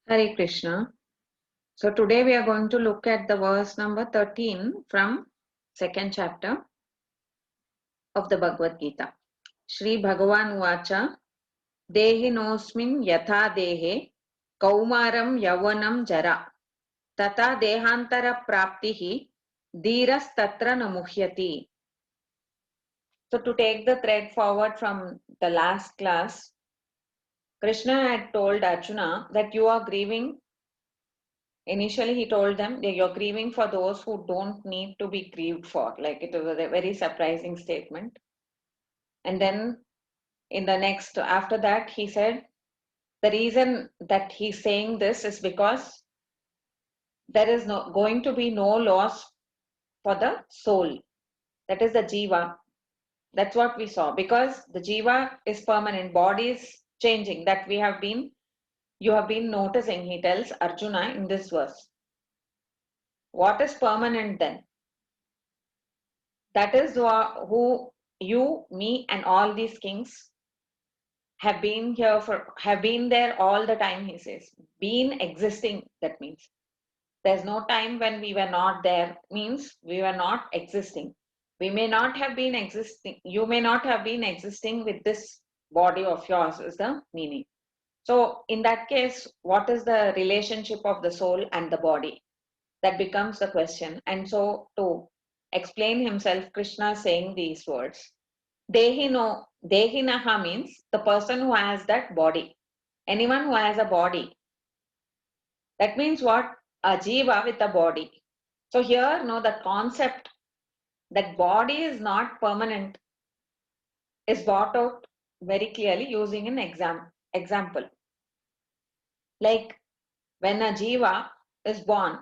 Hare Krishna. So today we are going to look at the verse number 13 from second chapter of the Bhagavad Gita. Shri Bhagavan Vacha Dehinosmin Yatha Dehe Kaumaram Yavanam Jara Tata Dehantara Praptihi Dhiras Tatra Namuhyati. So to take the thread forward from the last class, Krishna had told Arjuna that you are grieving. Initially, he told them that you're grieving for those who don't need to be grieved for. Like it was a very surprising statement. And then in the next, after that, he said the reason that he's saying this is because there is no going to be no loss for the soul. That is the jiva. That's what we saw. Because the jiva is permanent, body is changing. That you have been noticing, he tells Arjuna in this verse. What is permanent then? That is who you, me, and all these kings have been have been there all the time, he says. Been existing, that means. There's no time when we were not there, means we were not existing. We may not have been existing, you may not have been existing with this body of yours, is the meaning. So, in that case, what is the relationship of the soul and the body? That becomes the question. And so, to explain himself, Krishna is saying these words. Dehinaha means the person who has that body. Anyone who has a body. That means what? A jiva with a body. So here, no, the concept that body is not permanent is brought out very clearly using an example. Like when a jiva is born,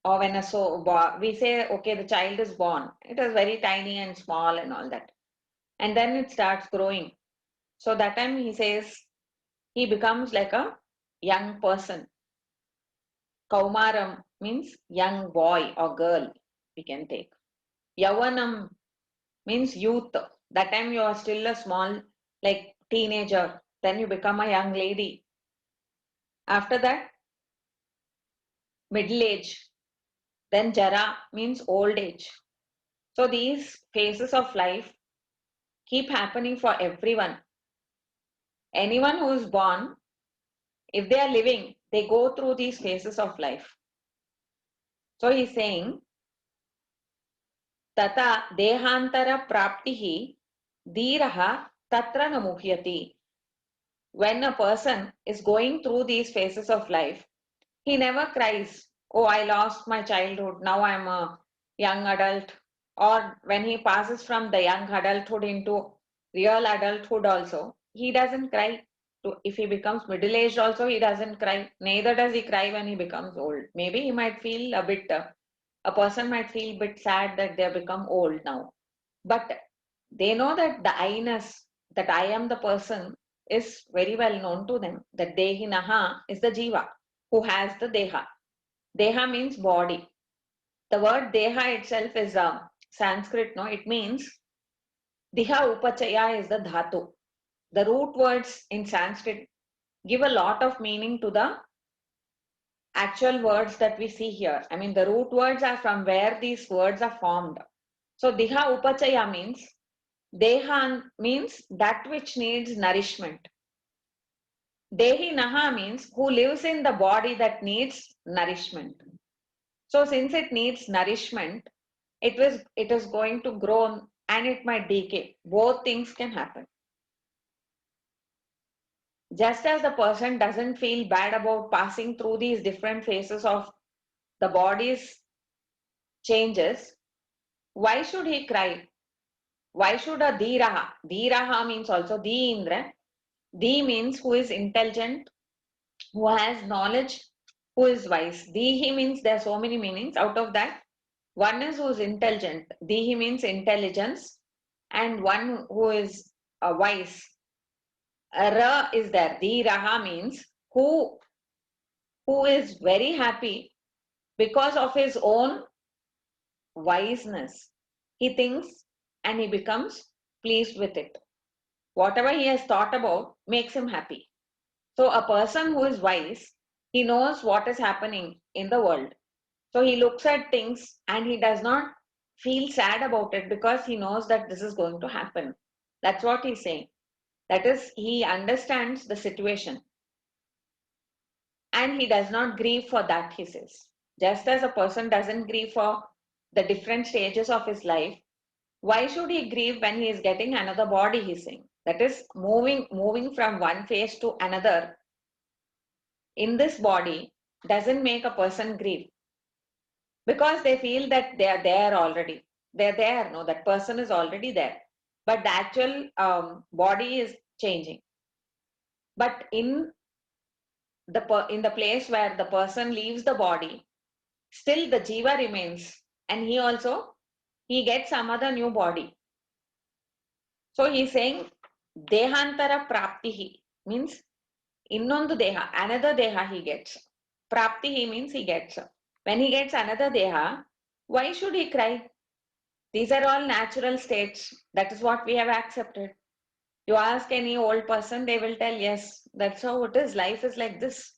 or when we say, okay, the child is born. It is very tiny and small and all that. And then it starts growing. So that time he says he becomes like a young person. Kaumaram means young boy or girl, we can take. Yavanam means youth. That time you are still a small, like teenager. Then you become a young lady. After that, middle age. Then Jara means old age. So these phases of life keep happening for everyone. Anyone who is born, if they are living, they go through these phases of life. So he's saying, Tata dehantara praptihi dhiraha tatra namuhyati. When a person is going through these phases of life, he never cries, oh, I lost my childhood, now I'm a young adult. Or when he passes from the young adulthood into real adulthood also, he doesn't cry. If he becomes middle-aged also, he doesn't cry. Neither does he cry when he becomes old. Maybe he might feel a person might feel a bit sad that they have become old now. But they know that the I-ness, that I am the person, is very well known to them. That Dehinaha is the Jiva who has the Deha. Deha means body. The word Deha itself is Sanskrit, no? It means Diha Upachaya is the Dhatu. The root words in Sanskrit give a lot of meaning to the actual words that we see here. I mean, the root words are from where these words are formed. So, Diha Upachaya means Deha means that which needs nourishment. Dehi Naha means who lives in the body that needs nourishment. So since it needs nourishment, it is going to grow and it might decay. Both things can happen. Just as the person doesn't feel bad about passing through these different phases of the body's changes, why should he cry? Why should a dhiraha? Dhiraha means also di indra. Di means who is intelligent, who has knowledge, who is wise. Dihi means there are so many meanings. Out of that, one is who is intelligent. Dihi means intelligence, and one who is wise. Ra is there. Dhiraha means who is very happy because of his own wiseness. He thinks and he becomes pleased with it. Whatever he has thought about makes him happy. So a person who is wise, He knows what is happening in the world. So he looks at things and he does not feel sad about it because he knows that this is going to happen. That's what he's saying. That is, he understands the situation and he does not grieve for that, he says. Just as a person doesn't grieve for the different stages of his life, why should he grieve when he is getting another body, he's saying. That is, moving from one phase to another in this body doesn't make a person grieve because they feel that they are there already. They're there, no, that person is already there. But the actual body is changing. But in the place where the person leaves the body, still the jiva remains, and he gets some other new body. So he's saying dehantara praptihi means innondu deha, another deha he gets. Praptihi means he gets. When he gets another deha, why should he cry? These are all natural states. That is what we have accepted. You ask any old person, they will tell, yes, that's how it is. Life is like this.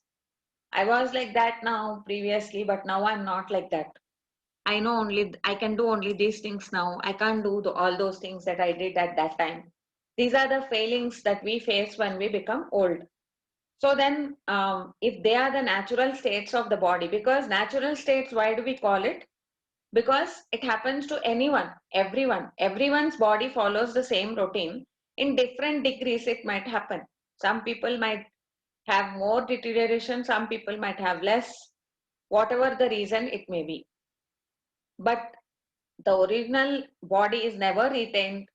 I was like that now previously, but now I'm not like that. I can do only these things now. I can't do all those things that I did at that time. These are the failings that we face when we become old. So then, if they are the natural states of the body, because natural states, why do we call it? Because it happens to anyone, everyone's body follows the same routine. In different degrees it might happen. Some people might have more deterioration, some people might have less, whatever the reason it may be, but the original body is never retained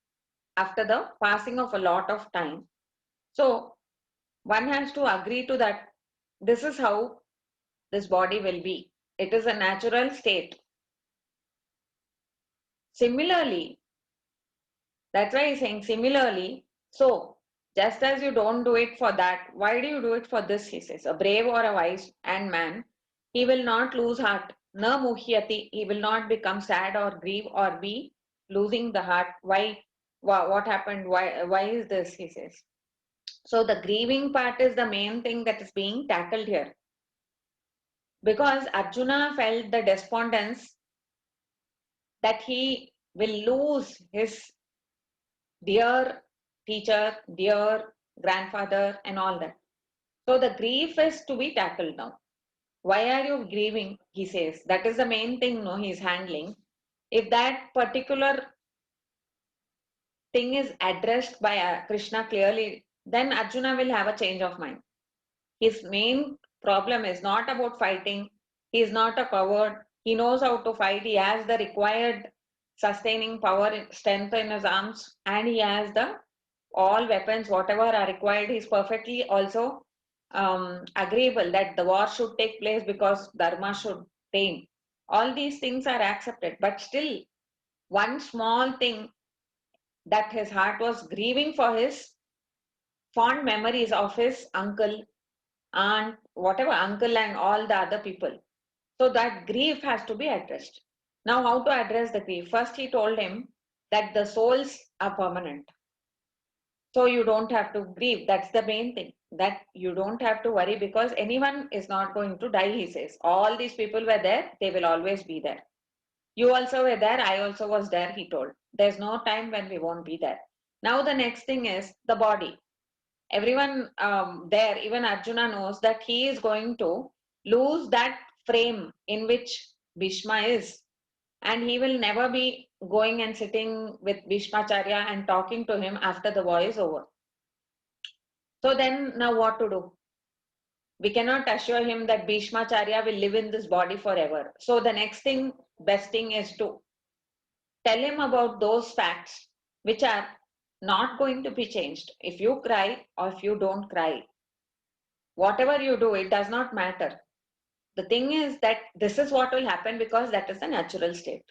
after the passing of a lot of time. So one has to agree to that. This is how this body will be. It is a natural state. Similarly, that's why he's saying similarly. So, just as you don't do it for that, why do you do it for this? He says, a brave or a wise and man, he will not lose heart. Na muhyati, he will not become sad or grieve or be losing the heart. Why? What happened? Why is this? He says. So the grieving part is the main thing that is being tackled here. Because Arjuna felt the despondence that he will lose his dear teacher, dear grandfather, and all that. So the grief is to be tackled now. Why are you grieving? He says. That is the main thing, no, he's handling. If that particular thing is addressed by Krishna clearly, then Arjuna will have a change of mind. His main problem is not about fighting. He is not a coward. He knows how to fight. He has the required sustaining power, strength in his arms, and he has the all weapons, whatever are required. He's perfectly also agreeable that the war should take place because dharma should reign. All these things are accepted, but still, one small thing that his heart was grieving for his fond memories of his uncle, aunt, whatever, uncle, and all the other people. So that grief has to be addressed. Now, how to address the grief? First, he told him that the souls are permanent. So you don't have to grieve. That's the main thing. That you don't have to worry because anyone is not going to die, he says. All these people were there, they will always be there. You also were there, I also was there, he told. There's no time when we won't be there. Now, the next thing is the body. Everyone there, even Arjuna knows that he is going to lose that frame in which Bhishma is. And he will never be going and sitting with Bhishmacharya and talking to him after the war is over. So then, now what to do? We cannot assure him that Bhishmacharya will live in this body forever. So the next thing, best thing is to tell him about those facts which are not going to be changed. If you cry or if you don't cry, whatever you do, it does not matter. The thing is that this is what will happen because that is the natural state.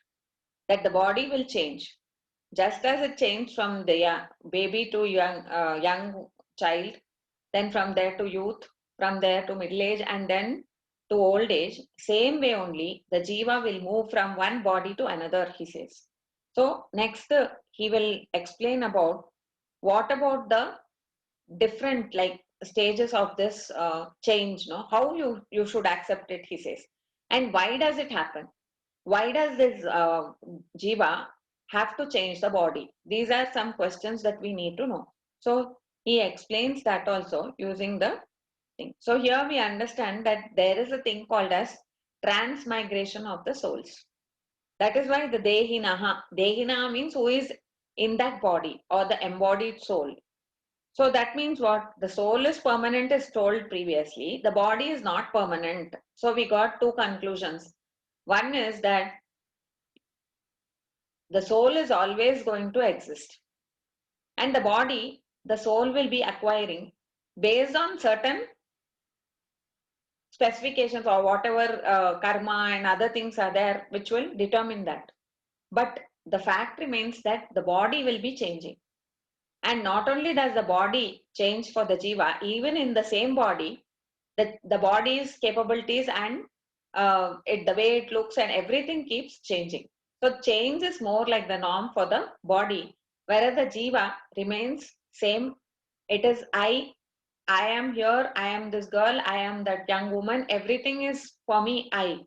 That the body will change. Just as it changed from the baby to young child, then from there to youth, from there to middle age, and then to old age, same way only the jiva will move from one body to another, he says. So next he will explain about what about the different, like stages of this change, no? How you should accept it, he says. And why does it happen? Why does this jiva have to change the body? These are some questions that we need to know. So he explains that also using the thing. So here we understand that there is a thing called as transmigration of the souls. That is why the Dehina means who is in that body or the embodied soul. So that means what? The soul is permanent is told previously. The body is not permanent. So we got two conclusions. One is that the soul is always going to exist. And the soul will be acquiring based on certain specifications or whatever karma and other things are there which will determine that. But the fact remains that the body will be changing. And not only does the body change for the jiva, even in the same body, the body's capabilities and the way it looks and everything keeps changing. So change is more like the norm for the body, whereas the jiva remains same. It is I am here, I am this girl, I am that young woman. Everything is for me, I.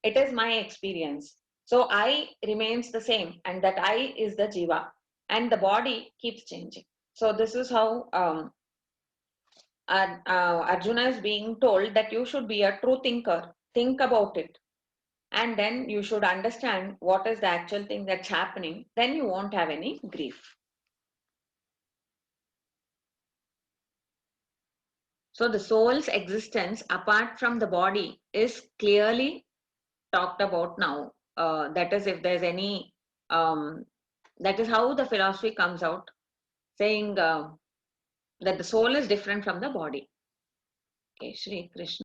It is my experience. So I remains the same, and that I is the jiva, and the body keeps changing. So this is how Arjuna is being told that you should be a true thinker. Think about it. And then you should understand what is the actual thing that's happening. Then you won't have any grief. So the soul's existence apart from the body is clearly talked about now. That is, if there's any, that is how the philosophy comes out, saying that the soul is different from the body. Okay, Shri Krishna.